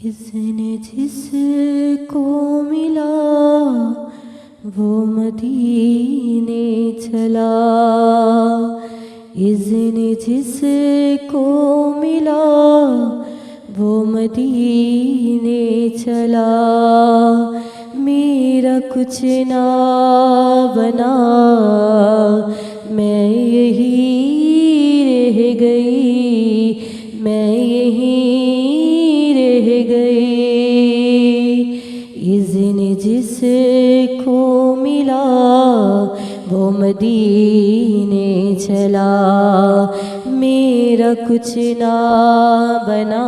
اس نے جس کو ملا وہ مدینے چلا، اس نے جس کو ملا وہ مدینے چلا، میرا کچھ نہ بنا میں یہی رہ گئی، میں یہی رہ گئی، اس نے جس کو ملا وہ مدینے چلا، میرا کچھ نہ بنا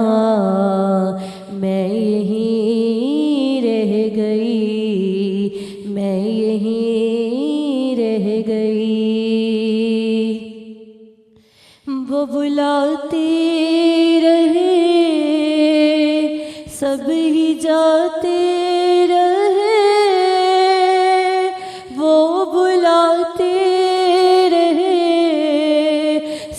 میں یہی رہ گئی، میں یہی رہ گئی، وہ بلاتے رہے سب ہی جاتے رہے، وہ بلاتے رہے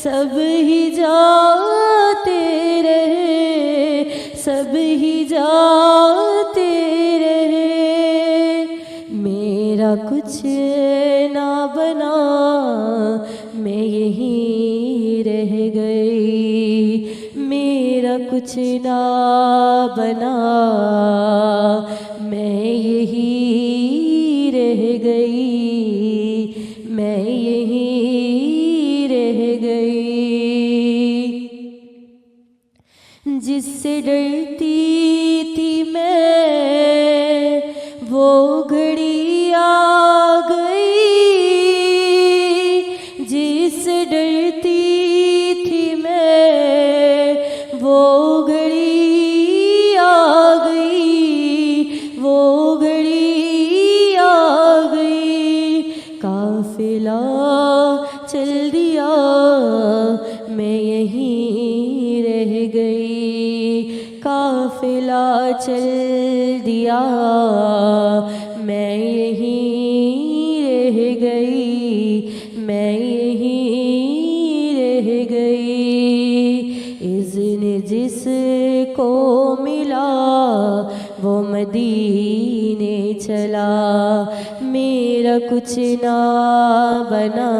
سب ہی جاتے رہے، سب ہی جاتے رہے، میرا کچھ نہ بنا میں یہی رہ گئی، میرا کچھ نہ بنا میں یہی رہ گئی، میں یہی رہ گئی، جس سے ڈرتی تھی میں وہ گھڑی آ گئی، جس سے ڈرتی تھی میں وہ گھڑی آ گئی، وہ گھڑی آ گئی، قافلہ چل دیا میں یہیں رہ گئی، قافلہ چل دیا میں یہیں رہ گئی، میں یہیں رہ گئی، اذن جس کو ملا وہ مدینے چلا، میرا کچھ نہ بنا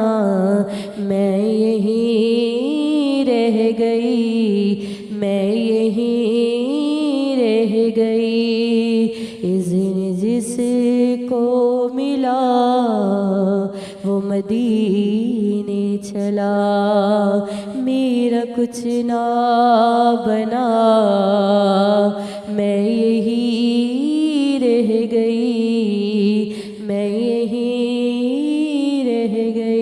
میں یہیں رہ گئی، میں یہیں رہ گئی، اذن جس کو ملا وہ مدینے چلا، میرا کچھ نہ بنا میں یہی رہ گئی، میں یہی رہ گئی۔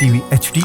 TV HD